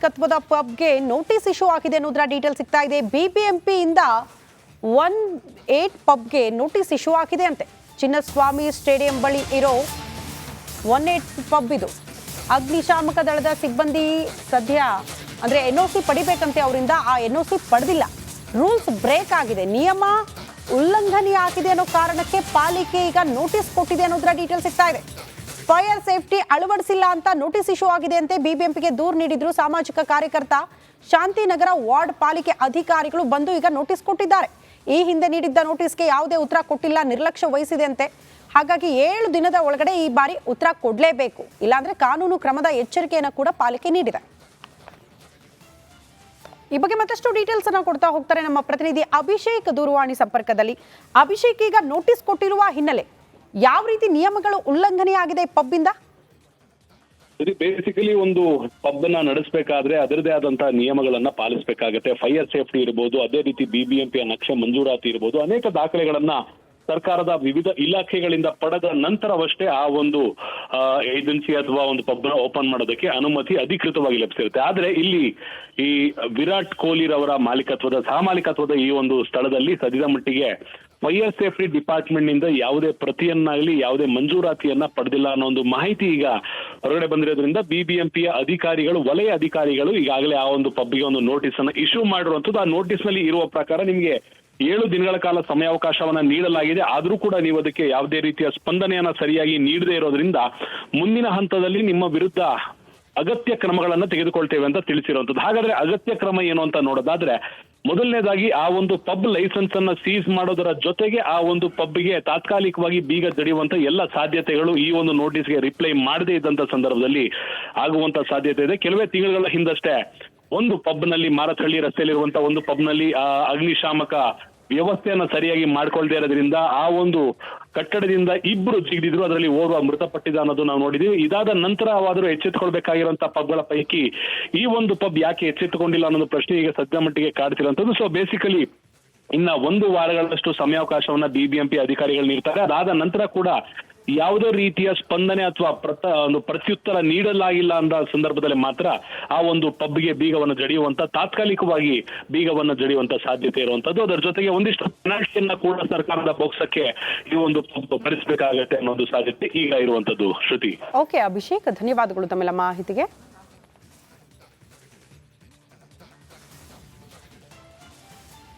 ಮಾಲೀಕತ್ವದ ಪಬ್ಗೆ notice issue ಆಗಿದೆ ಅನ್ನೋದರ ಡೀಟೇಲ್ ಸಿಗ್ತಾ ಇದೆ. ಬಿಬಿಎಂಪಿಯಿಂದ 18 ಪಬ್ಗೆ ನೋಟಿಸ್ ಇಶ್ಯೂ ಆಗಿದೆ ಅಂತೆ. ಚಿನ್ನಸ್ವಾಮಿ ಸ್ಟೇಡಿಯಂ ಬಳಿ ಇರೋ 18 ಪಬ್ ಇದು. ಅಗ್ನಿಶಾಮಕ ದಳದ ಸಿಬ್ಬಂದಿ ಸದ್ಯ ಅಂದ್ರೆ ಎನ್ಒಸಿ ಪಡಿಬೇಕಂತೆ ಅವರಿಂದ. ಆ ಎನ್ಒಸಿ ಪಡೆದಿಲ್ಲ. ರೂಲ್ಸ್ ಬ್ರೇಕ್ ಆಗಿದೆ, ನಿಯಮ ಉಲ್ಲಂಘನೆ ಆಗಿದೆ ಅನ್ನೋ ಕಾರಣಕ್ಕೆ ಪಾಲಿಕೆ ಈಗ ನೋಟಿಸ್ ಕೊಟ್ಟಿದೆ ಅನ್ನೋದರ ಡೀಟೇಲ್ ಸಿಗ್ತಾ ಇದೆ. ಫೈರ್ ಸೇಫ್ಟಿ ಅಳವಡಿಸಿಲ್ಲ ಅಂತ ನೋಟಿಸ್ ಇಶ್ಯೂ ಆಗಿದೆ ಅಂತೆ. ಬಿಬಿಎಂಪಿಗೆ ದೂರು ನೀಡಿದ್ರು ಸಾಮಾಜಿಕ ಕಾರ್ಯಕರ್ತ. ಶಾಂತಿನಗರ ವಾರ್ಡ್ ಪಾಲಿಕೆ ಅಧಿಕಾರಿಗಳು ಬಂದು ಈಗ ನೋಟಿಸ್ ಕೊಟ್ಟಿದ್ದಾರೆ. ಈ ಹಿಂದೆ ನೀಡಿದ್ದ ನೋಟಿಸ್ಗೆ ಯಾವುದೇ ಉತ್ತರ ಕೊಟ್ಟಿಲ್ಲ, ನಿರ್ಲಕ್ಷ್ಯ ವಹಿಸಿದೆ ಅಂತೆ. ಹಾಗಾಗಿ 7 ದಿನದ ಒಳಗಡೆ ಈ ಬಾರಿ ಉತ್ತರ ಕೊಡಲೇಬೇಕು, ಇಲ್ಲಾಂದ್ರೆ ಕಾನೂನು ಕ್ರಮದ ಎಚ್ಚರಿಕೆಯನ್ನು ಕೂಡ ಪಾಲಿಕೆ ನೀಡಿದೆ. ಈ ಬಗ್ಗೆ ಮತ್ತಷ್ಟು ಡೀಟೇಲ್ಸ್ ಅನ್ನು ಕೊಡ್ತಾ ಹೋಗ್ತಾರೆ ನಮ್ಮ ಪ್ರತಿನಿಧಿ ಅಭಿಷೇಕ್ ದೂರವಾಣಿ ಸಂಪರ್ಕದಲ್ಲಿ. ಅಭಿಷೇಕ್, ಈಗ ನೋಟಿಸ್ ಕೊಟ್ಟಿರುವ ಹಿನ್ನೆಲೆ ಯಾವ ರೀತಿ ನಿಯಮಗಳು ಉಲ್ಲಂಘನೆ ಆಗಿದೆ ಪಬ್ ಇಂದ? ಬೇಸಿಕಲಿ ಒಂದು ಪಬ್ ನ ನಡೆಸಬೇಕಾದ್ರೆ ಅದರದೇ ಆದಂತಹ ನಿಯಮಗಳನ್ನ ಪಾಲಿಸಬೇಕಾಗತ್ತೆ. ಫೈರ್ ಸೇಫ್ಟಿ ಇರಬಹುದು, ಅದೇ ರೀತಿ ಬಿಬಿಎಂಪಿಯ ನಕ್ಷೆ ಮಂಜೂರಾತಿ ಇರಬಹುದು, ಅನೇಕ ದಾಖಲೆಗಳನ್ನ ಸರ್ಕಾರದ ವಿವಿಧ ಇಲಾಖೆಗಳಿಂದ ಪಡೆದ ನಂತರವಷ್ಟೇ ಆ ಒಂದು ಏಜೆನ್ಸಿ ಅಥವಾ ಒಂದು ಪಬ್ ನ ಓಪನ್ ಮಾಡೋದಕ್ಕೆ ಅನುಮತಿ ಅಧಿಕೃತವಾಗಿ ಲಭಿಸಿರುತ್ತೆ. ಆದ್ರೆ ಇಲ್ಲಿ ಈ ವಿರಾಟ್ ಕೊಹ್ಲಿ ರವರ ಸಹ ಮಾಲೀಕತ್ವದ ಈ ಒಂದು ಸ್ಥಳದಲ್ಲಿ ಸದ್ಯದ ಮಟ್ಟಿಗೆ ಫೈರ್ ಸೇಫ್ಟಿ ಡಿಪಾರ್ಟ್ಮೆಂಟ್ ನಿಂದ ಯಾವುದೇ ಪ್ರತಿಯನ್ನಾಗಲಿ ಯಾವುದೇ ಮಂಜೂರಾತಿಯನ್ನ ಪಡೆದಿಲ್ಲ ಅನ್ನೋ ಒಂದು ಮಾಹಿತಿ ಈಗ ಹೊರಗಡೆ ಬಂದಿರೋದ್ರಿಂದ ಬಿಬಿಎಂಪಿಯ ಅಧಿಕಾರಿಗಳು, ವಲಯ ಅಧಿಕಾರಿಗಳು ಈಗಾಗಲೇ ಆ ಒಂದು ಪಬ್ಗೆ ಒಂದು ನೋಟಿಸ್ ಅನ್ನ ಇಶ್ಯೂ ಮಾಡಿರುವಂತದ್ದು. ಆ ನೋಟಿಸ್ ನಲ್ಲಿ ಇರುವ ಪ್ರಕಾರ ನಿಮಗೆ 7 ದಿನಗಳ ಕಾಲ ಸಮಯಾವಕಾಶವನ್ನ ನೀಡಲಾಗಿದೆ. ಆದ್ರೂ ಕೂಡ ನೀವು ಅದಕ್ಕೆ ಯಾವುದೇ ರೀತಿಯ ಸ್ಪಂದನೆಯನ್ನ ಸರಿಯಾಗಿ ನೀಡದೇ ಇರೋದ್ರಿಂದ ಮುಂದಿನ ಹಂತದಲ್ಲಿ ನಿಮ್ಮ ವಿರುದ್ಧ ಅಗತ್ಯ ಕ್ರಮಗಳನ್ನ ತೆಗೆದುಕೊಳ್ತೇವೆ ಅಂತ ತಿಳಿಸಿರುವಂತದ್ದು. ಹಾಗಾದ್ರೆ ಅಗತ್ಯ ಕ್ರಮ ಏನು ಅಂತ ನೋಡೋದಾದ್ರೆ, ಮೊದಲನೇದಾಗಿ ಆ ಒಂದು ಪಬ್ ಲೈಸೆನ್ಸ್ ಅನ್ನ ಸೀಸ್ ಮಾಡೋದರ ಜೊತೆಗೆ ಆ ಒಂದು ಪಬ್ಗೆ ತಾತ್ಕಾಲಿಕವಾಗಿ ಬೀಗ ಜಡಿಯುವಂತ ಎಲ್ಲ ಸಾಧ್ಯತೆಗಳು ಈ ಒಂದು ನೋಟಿಸ್ಗೆ ರಿಪ್ಲೈ ಮಾಡದೇ ಇದ್ದಂತ ಸಂದರ್ಭದಲ್ಲಿ ಆಗುವಂತ ಸಾಧ್ಯತೆ ಇದೆ. ಕೆಲವೇ ತಿಂಗಳ ಹಿಂದಷ್ಟೇ ಒಂದು ಪಬ್ ನಲ್ಲಿ, ಮಾರತಹಳ್ಳಿ ರಸ್ತೆಯಲ್ಲಿರುವಂತಹ ಒಂದು ಪಬ್ ನಲ್ಲಿ ಅಗ್ನಿಶಾಮಕ ವ್ಯವಸ್ಥೆಯನ್ನ ಸರಿಯಾಗಿ ಮಾಡ್ಕೊಳ್ದೇ ಇರೋದ್ರಿಂದ ಆ ಒಂದು ಕಟ್ಟಡದಿಂದ 2 ಜಿಗಿದಿದ್ರು, ಅದರಲ್ಲಿ ಓರ್ವ ಮೃತಪಟ್ಟಿದ ಅನ್ನೋದು ನಾವು ನೋಡಿದೀವಿ. ಇದಾದ ನಂತರವಾದರೂ ಎಚ್ಚೆತ್ತುಕೊಳ್ಬೇಕಾಗಿರುವಂತಹ ಪಬ್ಗಳ ಪೈಕಿ ಈ ಒಂದು ಪಬ್ ಯಾಕೆ ಎಚ್ಚೆತ್ತುಕೊಂಡಿಲ್ಲ ಅನ್ನೋದು ಪ್ರಶ್ನೆ ಈಗ ಸದ್ಯ ಮಟ್ಟಿಗೆ ಕಾಡ್ತಿರುವಂತದ್ದು. ಸೊ ಬೇಸಿಕಲಿ ಇನ್ನ 1 ವಾರಗಳಷ್ಟು ಸಮಯಾವಕಾಶವನ್ನ ಬಿಬಿಎಂಪಿ ಅಧಿಕಾರಿಗಳು ನೀಡ್ತಾರೆ. ಅದಾದ ನಂತರ ಕೂಡ ಯಾವುದೇ ರೀತಿಯ ಸ್ಪಂದನೆ ಅಥವಾ ಪ್ರತ್ಯುತ್ತರ ನೀಡಲಾಗಿಲ್ಲ ಅಂದ ಸಂದರ್ಭದಲ್ಲಿ ಮಾತ್ರ ಆ ಒಂದು ಪಬ್ಗೆ ಬೀಗವನ್ನು ಜಡಿಯುವಂತ, ತಾತ್ಕಾಲಿಕವಾಗಿ ಬೀಗವನ್ನು ಜಡಿಯುವಂತ ಸಾಧ್ಯತೆ ಇರುವಂತದ್ದು. ಅದರ ಜೊತೆಗೆ ಒಂದಿಷ್ಟು ಪೆನಾಲ್ಟಿಯನ್ನ ಕೂಡ ಸರ್ಕಾರದ ಬೊಕ್ಸಕ್ಕೆ ಈ ಒಂದು ಪಬ್ ಭರಿಸಬೇಕಾಗತ್ತೆ ಅನ್ನೋದು ಸಾಧ್ಯತೆ ಈಗ ಇರುವಂತದ್ದು. ಶ್ರುತಿ. ಓಕೆ ಅಭಿಷೇಕ್, ಧನ್ಯವಾದಗಳು ತಮ್ಮೆಲ್ಲ ಮಾಹಿತಿಗೆ.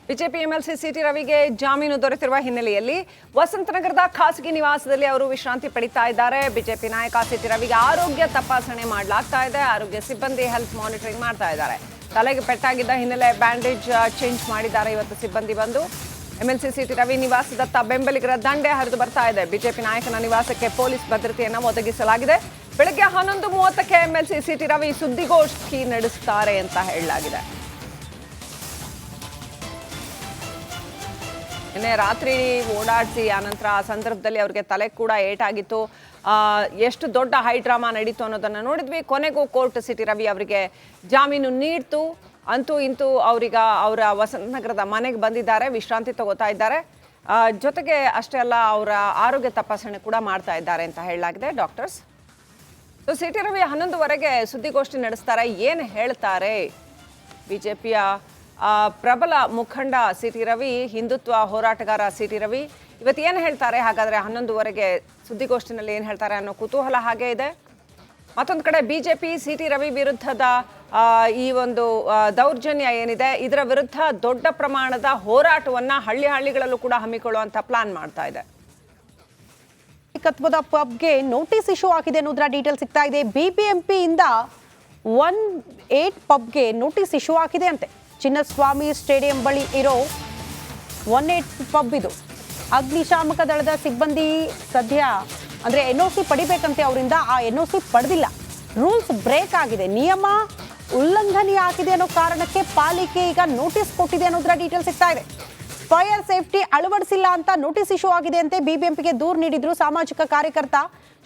ಬಿಜೆಪಿ ಎಂಎಲ್ಸಿ ಸಿಟಿ ರವಿಗೆ ಜಾಮೀನು ದೊರೆತಿರುವ ಹಿನ್ನೆಲೆಯಲ್ಲಿ ವಸಂತನಗರದ ಖಾಸಗಿ ನಿವಾಸದಲ್ಲಿ ಅವರು ವಿಶ್ರಾಂತಿ ಪಡಿತಾ ಇದ್ದಾರೆ. ಬಿಜೆಪಿ ನಾಯಕ ಸಿಟಿ ರವಿಗೆ ಆರೋಗ್ಯ ತಪಾಸಣೆ ಮಾಡಲಾಗ್ತಾ ಇದೆ. ಆರೋಗ್ಯ ಸಿಬ್ಬಂದಿ ಹೆಲ್ತ್ ಮಾನಿಟರಿಂಗ್ ಮಾಡ್ತಾ ಇದ್ದಾರೆ. ತಲೆಗೆ ಪೆಟ್ಟಾಗಿದ್ದ ಹಿನ್ನೆಲೆ ಬ್ಯಾಂಡೇಜ್ ಚೇಂಜ್ ಮಾಡಿದ್ದಾರೆ ಇವತ್ತು ಸಿಬ್ಬಂದಿ ಬಂದು. ಎಂಎಲ್ಸಿ ಸಿಟಿ ರವಿ ನಿವಾಸದತ್ತ ಬೆಂಬಲಿಗರ ದಂಡೆ ಹರಿದು ಬರ್ತಾ ಇದೆ. ಬಿಜೆಪಿ ನಾಯಕನ ನಿವಾಸಕ್ಕೆ ಪೊಲೀಸ್ ಭದ್ರತೆಯನ್ನು ಒದಗಿಸಲಾಗಿದೆ. ಬೆಳಗ್ಗೆ 11:30ಕ್ಕೆ ಎಂಎಲ್ಸಿ ಸಿಟಿ ರವಿ ಸುದ್ದಿಗೋಷ್ಠಿ ನಡೆಸುತ್ತಾರೆ ಅಂತ ಹೇಳಲಾಗಿದೆ. ನಿನ್ನೆ ರಾತ್ರಿ ಓಡಾಡಿಸಿ ಆನಂತರ ಆ ಸಂದರ್ಭದಲ್ಲಿ ಅವ್ರಿಗೆ ತಲೆ ಕೂಡ ಏಟಾಗಿತ್ತು. ಎಷ್ಟು ದೊಡ್ಡ ಹೈ ಡ್ರಾಮಾ ನಡೀತು ಅನ್ನೋದನ್ನು ನೋಡಿದ್ವಿ. ಕೊನೆಗೂ ಕೋರ್ಟ್ ಸಿಟಿ ರವಿ ಅವರಿಗೆ ಜಾಮೀನು ನೀಡ್ತು. ಅಂತೂ ಇಂತೂ ಅವರೀಗ ಅವರ ವಸಂತನಗರದ ಮನೆಗೆ ಬಂದಿದ್ದಾರೆ, ವಿಶ್ರಾಂತಿ ತಗೋತಾ ಇದ್ದಾರೆ. ಜೊತೆಗೆ ಅಷ್ಟೇ ಅಲ್ಲ, ಅವರ ಆರೋಗ್ಯ ತಪಾಸಣೆ ಕೂಡ ಮಾಡ್ತಾ ಇದ್ದಾರೆ ಅಂತ ಹೇಳಲಾಗಿದೆ ಡಾಕ್ಟರ್ಸ್. ಸೊ ಸಿಟಿ ರವಿ 11:00ವರೆಗೆ ಸುದ್ದಿಗೋಷ್ಠಿ ನಡೆಸ್ತಾರೆ. ಏನು ಹೇಳ್ತಾರೆ ಬಿಜೆಪಿಯ ಪ್ರಬಲ ಮುಖಂಡ ಸಿಟಿ ರವಿ, ಹಿಂದುತ್ವ ಹೋರಾಟಗಾರ ಸಿಟಿ ರವಿ ಇವತ್ತು ಏನು ಹೇಳ್ತಾರೆ? ಹಾಗಾದರೆ 11:00ವರೆಗೆ ಸುದ್ದಿಗೋಷ್ಠಿನಲ್ಲಿ ಏನು ಹೇಳ್ತಾರೆ ಅನ್ನೋ ಕುತೂಹಲ ಹಾಗೆ ಇದೆ. ಮತ್ತೊಂದು ಕಡೆ ಬಿಜೆಪಿ ಸಿಟಿ ರವಿ ವಿರುದ್ಧದ ಈ ಒಂದು ದೌರ್ಜನ್ಯ ಏನಿದೆ, ಇದರ ವಿರುದ್ಧ ದೊಡ್ಡ ಪ್ರಮಾಣದ ಹೋರಾಟವನ್ನು ಹಳ್ಳಿಗಳಲ್ಲೂ ಕೂಡ ಹಮ್ಮಿಕೊಳ್ಳುವಂಥ ಪ್ಲಾನ್ ಮಾಡ್ತಾ ಇದೆ. ಮಾಲೀಕತ್ವದ ಪಬ್ಗೆ ನೋಟಿಸ್ ಇಶ್ಯೂ ಆಗಿದೆ ಅನ್ನೋದರ ಡೀಟೇಲ್ ಸಿಗ್ತಾ ಇದೆ. ಬಿಬಿಎಂಪಿಯಿಂದ 18 ಪಬ್ಗೆ ನೋಟಿಸ್ ಇಶ್ಯೂ ಆಗಿದೆ ಅಂತೆ. ಚಿನ್ನಸ್ವಾಮಿ ಸ್ಟೇಡಿಯಂ ಬಳಿ ಇರೋ 18 ಪಬ್ ಇದು. ಅಗ್ನಿಶಾಮಕ ದಳದ ಸಿಬ್ಬಂದಿ ಸದ್ಯ ಅಂದ್ರೆ ಎನ್ಒಸಿ ಪಡಿಬೇಕಂತೆ ಅವರಿಂದ. ಆ ಎನ್ಒಸಿ ಪಡೆದಿಲ್ಲ. ರೂಲ್ಸ್ ಬ್ರೇಕ್ ಆಗಿದೆ, ನಿಯಮ ಉಲ್ಲಂಘನೆ ಆಗಿದೆ ಅನ್ನೋ ಕಾರಣಕ್ಕೆ ಪಾಲಿಕೆ ಈಗ ನೋಟಿಸ್ ಕೊಟ್ಟಿದೆ ಅನ್ನೋದರ ಡೀಟೇಲ್ ಸಿಗ್ತಾ ಇದೆ. ಫೈರ್ ಸೇಫ್ಟಿ ಅಳವಡಿಸಿಲ್ಲ ಅಂತ ನೋಟಿಸ್ ಇಶ್ಯೂ ಆಗಿದೆ ಅಂತೆ. ಬಿಬಿಎಂಪಿಗೆ ದೂರು ನೀಡಿದ್ರು ಸಾಮಾಜಿಕ ಕಾರ್ಯಕರ್ತ.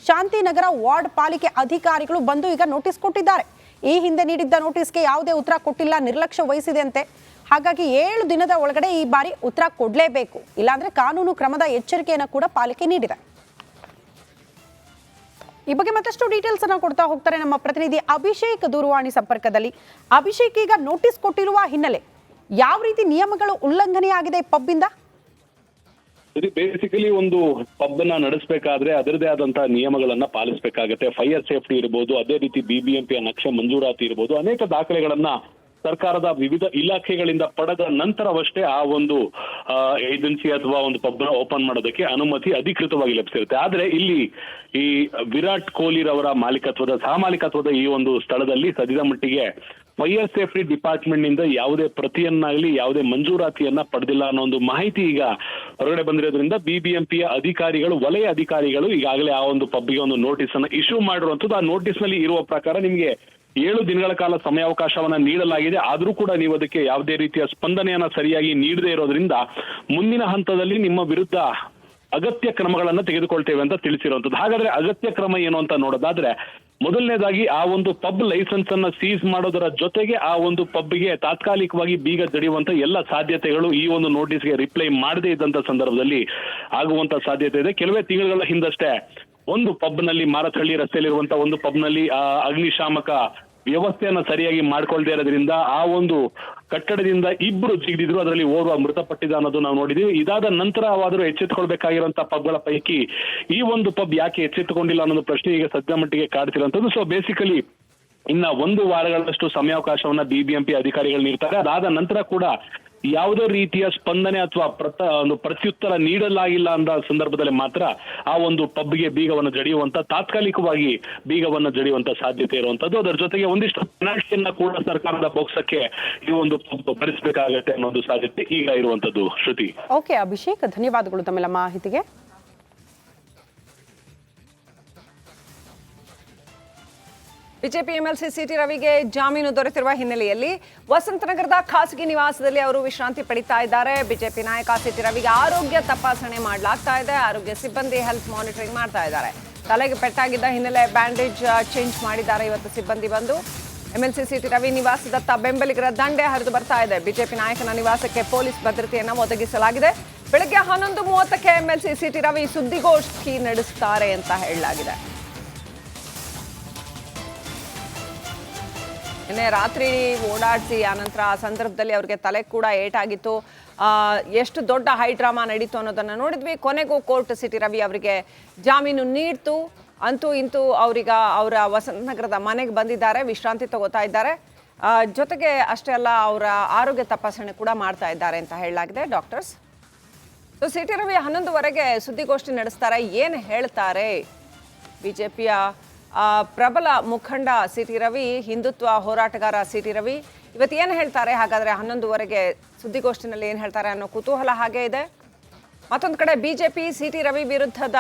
ಶಾಂತಿನಗರ ವಾರ್ಡ್ ಪಾಲಿಕೆ ಅಧಿಕಾರಿಗಳು ಬಂದು ಈಗ ನೋಟಿಸ್ ಕೊಟ್ಟಿದ್ದಾರೆ. ಈ ಹಿಂದೆ ನೀಡಿದ್ದ ನೋಟಿಸ್ಗೆ ಯಾವುದೇ ಉತ್ತರ ಕೊಟ್ಟಿಲ್ಲ, ನಿರ್ಲಕ್ಷ್ಯ ವಹಿಸಿದೆ ಅಂತೆ. ಹಾಗಾಗಿ 7 ದಿನದ ಒಳಗಡೆ ಈ ಬಾರಿ ಉತ್ತರ ಕೊಡಲೇಬೇಕು, ಇಲ್ಲಾಂದ್ರೆ ಕಾನೂನು ಕ್ರಮದ ಎಚ್ಚರಿಕೆಯನ್ನು ಕೂಡ ಪಾಲಿಕೆ ನೀಡಿದೆ. ಈ ಬಗ್ಗೆ ಮತ್ತಷ್ಟು ಡೀಟೇಲ್ಸ್ ಅನ್ನ ಕೊಡ್ತಾ ಹೋಗ್ತಾರೆ ನಮ್ಮ ಪ್ರತಿನಿಧಿ ಅಭಿಷೇಕ್ ದೂರವಾಣಿ ಸಂಪರ್ಕದಲ್ಲಿ. ಅಭಿಷೇಕ್, ಈಗ ನೋಟಿಸ್ ಕೊಟ್ಟಿರುವ ಹಿನ್ನೆಲೆ ಯಾವ ರೀತಿ ನಿಯಮಗಳು ಉಲ್ಲಂಘನೆ ಆಗಿದೆ ಪಬ್ ಇಂದ? ಇದು ಬೇಸಿಕಲಿ ಒಂದು ಪಬ್ ನ ನಡೆಸಬೇಕಾದ್ರೆ ಅದರದೇ ಆದಂತಹ ನಿಯಮಗಳನ್ನ ಪಾಲಿಸಬೇಕಾಗತ್ತೆ. ಫೈರ್ ಸೇಫ್ಟಿ ಇರಬಹುದು, ಅದೇ ರೀತಿ ಬಿಬಿಎಂಪಿಯ ನಕ್ಷೆ ಮಂಜೂರಾತಿ ಇರಬಹುದು, ಅನೇಕ ದಾಖಲೆಗಳನ್ನ ಸರ್ಕಾರದ ವಿವಿಧ ಇಲಾಖೆಗಳಿಂದ ಪಡೆದ ನಂತರವಷ್ಟೇ ಆ ಒಂದು ಏಜೆನ್ಸಿ ಅಥವಾ ಒಂದು ಪಬ್ ನ ಓಪನ್ ಮಾಡೋದಕ್ಕೆ ಅನುಮತಿ ಅಧಿಕೃತವಾಗಿ ಲಭಿಸಿರುತ್ತೆ. ಆದ್ರೆ ಇಲ್ಲಿ ಈ ವಿರಾಟ್ ಕೊಹ್ಲಿ ರವರ ಸಹಮಾಲಿಕತ್ವದ ಈ ಒಂದು ಸ್ಥಳದಲ್ಲಿ ಸದ್ಯದ ಮಟ್ಟಿಗೆ ಫೈರ್ ಸೇಫ್ಟಿ ಡಿಪಾರ್ಟ್ಮೆಂಟ್ ನಿಂದ ಯಾವುದೇ ಪ್ರತಿಯನ್ನಾಗಲಿ ಯಾವುದೇ ಮಂಜೂರಾತಿಯನ್ನ ಪಡೆದಿಲ್ಲ ಅನ್ನೋ ಒಂದು ಮಾಹಿತಿ ಈಗ ಹೊರಗಡೆ ಬಂದಿರೋದ್ರಿಂದ ಬಿಬಿಎಂಪಿಯ ಅಧಿಕಾರಿಗಳು, ವಲಯ ಅಧಿಕಾರಿಗಳು ಈಗಾಗಲೇ ಆ ಒಂದು ಪಬ್ಗೆ ಒಂದು ನೋಟಿಸ್ ಅನ್ನ ಇಶ್ಯೂ ಮಾಡಿರುವಂತದ್ದು. ಆ ನೋಟಿಸ್ ನಲ್ಲಿ ಇರುವ ಪ್ರಕಾರ ನಿಮಗೆ 7 ದಿನಗಳ ಕಾಲ ಸಮಯಾವಕಾಶವನ್ನ ನೀಡಲಾಗಿದೆ. ಆದ್ರೂ ಕೂಡ ನೀವು ಅದಕ್ಕೆ ಯಾವುದೇ ರೀತಿಯ ಸ್ಪಂದನೆಯನ್ನ ಸರಿಯಾಗಿ ನೀಡದೇ ಇರೋದ್ರಿಂದ ಮುಂದಿನ ಹಂತದಲ್ಲಿ ನಿಮ್ಮ ವಿರುದ್ಧ ಅಗತ್ಯ ಕ್ರಮಗಳನ್ನ ತೆಗೆದುಕೊಳ್ತೇವೆ ಅಂತ ತಿಳಿಸಿರುವಂತದ್ದು. ಹಾಗಾದ್ರೆ ಅಗತ್ಯ ಕ್ರಮ ಏನು ಅಂತ ನೋಡೋದಾದ್ರೆ, ಮೊದಲನೇದಾಗಿ ಆ ಒಂದು ಪಬ್ ಲೈಸೆನ್ಸ್ ಅನ್ನ ಸೀಸ್ ಮಾಡೋದರ ಜೊತೆಗೆ ಆ ಒಂದು ಪಬ್ಗೆ ತಾತ್ಕಾಲಿಕವಾಗಿ ಬೀಗ ಜಡಿಯುವಂತ ಎಲ್ಲ ಸಾಧ್ಯತೆಗಳು ಈ ಒಂದು ನೋಟಿಸ್ಗೆ ರಿಪ್ಲೈ ಮಾಡದೇ ಇದ್ದಂತ ಸಂದರ್ಭದಲ್ಲಿ ಆಗುವಂತ ಸಾಧ್ಯತೆ ಇದೆ. ಕೆಲವೇ ತಿಂಗಳ ಹಿಂದಷ್ಟೇ ಒಂದು ಪಬ್ ನಲ್ಲಿ, ಮಾರತಹಳ್ಳಿ ರಸ್ತೆಯಲ್ಲಿರುವಂತಹ ಒಂದು ಪಬ್ ನಲ್ಲಿ ಅಗ್ನಿಶಾಮಕ ವ್ಯವಸ್ಥೆಯನ್ನ ಸರಿಯಾಗಿ ಮಾಡ್ಕೊಳ್ದೇ ಇರೋದ್ರಿಂದ ಆ ಒಂದು ಕಟ್ಟಡದಿಂದ ಇಬ್ರು ಜಿಗಿದಿದ್ರು, ಅದರಲ್ಲಿ ಓರ್ವ ಮೃತಪಟ್ಟಿದ ಅನ್ನೋದು ನಾವು ನೋಡಿದೀವಿ. ಇದಾದ ನಂತರವಾದರೂ ಎಚ್ಚೆತ್ತುಕೊಳ್ಬೇಕಾಗಿರುವಂತಹ ಪಬ್ಗಳ ಪೈಕಿ ಈ ಒಂದು ಪಬ್ ಯಾಕೆ ಎಚ್ಚೆತ್ತುಕೊಂಡಿಲ್ಲ ಅನ್ನೋದು ಪ್ರಶ್ನೆ ಈಗ ಸದ್ಯ ಮಟ್ಟಿಗೆ ಕಾಡ್ತಿರುವಂತದ್ದು. ಸೊ ಬೇಸಿಕಲಿ ಇನ್ನ 1 ವಾರಗಳಷ್ಟು ಸಮಯಾವಕಾಶವನ್ನ ಬಿಬಿಎಂಪಿ ಅಧಿಕಾರಿಗಳು ನೀಡ್ತಾರೆ. ಅದಾದ ನಂತರ ಕೂಡ ಯಾವುದೇ ರೀತಿಯ ಸ್ಪಂದನೆ ಅಥವಾ ಒಂದು ಪ್ರತ್ಯುತ್ತರ ನೀಡಲಾಗಿಲ್ಲ ಅಂದ ಸಂದರ್ಭದಲ್ಲಿ ಮಾತ್ರ ಆ ಒಂದು ಪಬ್ಗೆ ಬೀಗವನ್ನು ಜಡಿಯುವಂತ, ತಾತ್ಕಾಲಿಕವಾಗಿ ಬೀಗವನ್ನು ಜಡಿಯುವಂತ ಸಾಧ್ಯತೆ ಇರುವಂತದ್ದು. ಅದರ ಜೊತೆಗೆ ಒಂದಿಷ್ಟು ಪೆನಾಲ್ಟಿಯನ್ನ ಕೂಡ ಸರ್ಕಾರದ ಬೊಕ್ಸಕ್ಕೆ ಈ ಒಂದು ಪಬ್ ಭರಿಸಬೇಕಾಗತ್ತೆ ಅನ್ನೋದು ಸಾಧ್ಯತೆ ಈಗ ಇರುವಂತದ್ದು. ಶ್ರುತಿ. ಓಕೆ ಅಭಿಷೇಕ್, ಧನ್ಯವಾದಗಳು ತಮ್ಮೆಲ್ಲ ಮಾಹಿತಿಗೆ. ಬಿಜೆಪಿ ಎಂಎಲ್ಸಿ ಸಿಟಿ ರವಿಗೆ ಜಾಮೀನು ದೊರೆತಿರುವ ಹಿನ್ನೆಲೆಯಲ್ಲಿ ವಸಂತನಗರದ ಖಾಸಗಿ ನಿವಾಸದಲ್ಲಿ ಅವರು ವಿಶ್ರಾಂತಿ ಪಡಿತಾ ಇದ್ದಾರೆ. ಬಿಜೆಪಿ ನಾಯಕ ಸಿಟಿ ರವಿಗೆ ಆರೋಗ್ಯ ತಪಾಸಣೆ ಮಾಡಲಾಗ್ತಾ ಇದೆ. ಆರೋಗ್ಯ ಸಿಬ್ಬಂದಿ ಹೆಲ್ತ್ ಮಾನಿಟರಿಂಗ್ ಮಾಡ್ತಾ ಇದ್ದಾರೆ. ತಲೆಗೆ ಪೆಟ್ಟಾಗಿದ್ದ ಹಿನ್ನೆಲೆ ಬ್ಯಾಂಡೇಜ್ ಚೇಂಜ್ ಮಾಡಿದ್ದಾರೆ ಇವತ್ತು ಸಿಬ್ಬಂದಿ ಬಂದು. ಎಂಎಲ್ಸಿ ಸಿಟಿ ರವಿ ನಿವಾಸದತ್ತ ಬೆಂಬಲಿಗರ ದಂಡೆ ಹರಿದು ಬರ್ತಾ ಇದೆ. ಬಿಜೆಪಿ ನಾಯಕನ ನಿವಾಸಕ್ಕೆ ಪೊಲೀಸ್ ಭದ್ರತೆಯನ್ನು ಒದಗಿಸಲಾಗಿದೆ. ಬೆಳಗ್ಗೆ 11:30ಕ್ಕೆ ಎಂಎಲ್ಸಿ ಸಿಟಿ ರವಿ ಸುದ್ದಿಗೋಷ್ಠಿ ನಡೆಸುತ್ತಾರೆ ಅಂತ ಹೇಳಲಾಗಿದೆ. ನಿನ್ನೆ ರಾತ್ರಿ ಓಡಾಡಿಸಿ ಆನಂತರ ಆ ಸಂದರ್ಭದಲ್ಲಿ ಅವ್ರಿಗೆ ತಲೆ ಕೂಡ ಏಟಾಗಿತ್ತು. ಎಷ್ಟು ದೊಡ್ಡ ಹೈ ಡ್ರಾಮಾ ನಡೀತು ಅನ್ನೋದನ್ನು ನೋಡಿದ್ವಿ. ಕೊನೆಗೂ ಕೋರ್ಟ್ ಸಿಟಿ ರವಿ ಅವರಿಗೆ ಜಾಮೀನು ನೀಡ್ತು. ಅಂತೂ ಇಂತೂ ಅವರ ವಸಂತನಗರದ ಮನೆಗೆ ಬಂದಿದ್ದಾರೆ, ವಿಶ್ರಾಂತಿ ತಗೋತಾ ಇದ್ದಾರೆ. ಜೊತೆಗೆ ಅಷ್ಟೇ ಅಲ್ಲ, ಅವರ ಆರೋಗ್ಯ ತಪಾಸಣೆ ಕೂಡ ಮಾಡ್ತಾ ಇದ್ದಾರೆ ಅಂತ ಹೇಳಲಾಗಿದೆ ಡಾಕ್ಟರ್ಸ್. ಸೊ ಸಿಟಿ ರವಿ 11:00ವರೆಗೆ ಸುದ್ದಿಗೋಷ್ಠಿ ನಡೆಸ್ತಾರೆ. ಏನು ಹೇಳ್ತಾರೆ ಬಿಜೆಪಿಯ ಪ್ರಬಲ ಮುಖಂಡ ಸಿಟಿ ರವಿ, ಹಿಂದುತ್ವ ಹೋರಾಟಗಾರ ಸಿಟಿ ರವಿ ಇವತ್ತು ಏನು ಹೇಳ್ತಾರೆ? ಹಾಗಾದ್ರೆ 11:00ವರೆಗೆ ಸುದ್ದಿಗೋಷ್ಠಿನಲ್ಲಿ ಏನು ಹೇಳ್ತಾರೆ ಅನ್ನೋ ಕುತೂಹಲ ಹಾಗೆ ಇದೆ. ಮತ್ತೊಂದು ಕಡೆ ಬಿಜೆಪಿ ಸಿಟಿ ರವಿ ವಿರುದ್ಧದ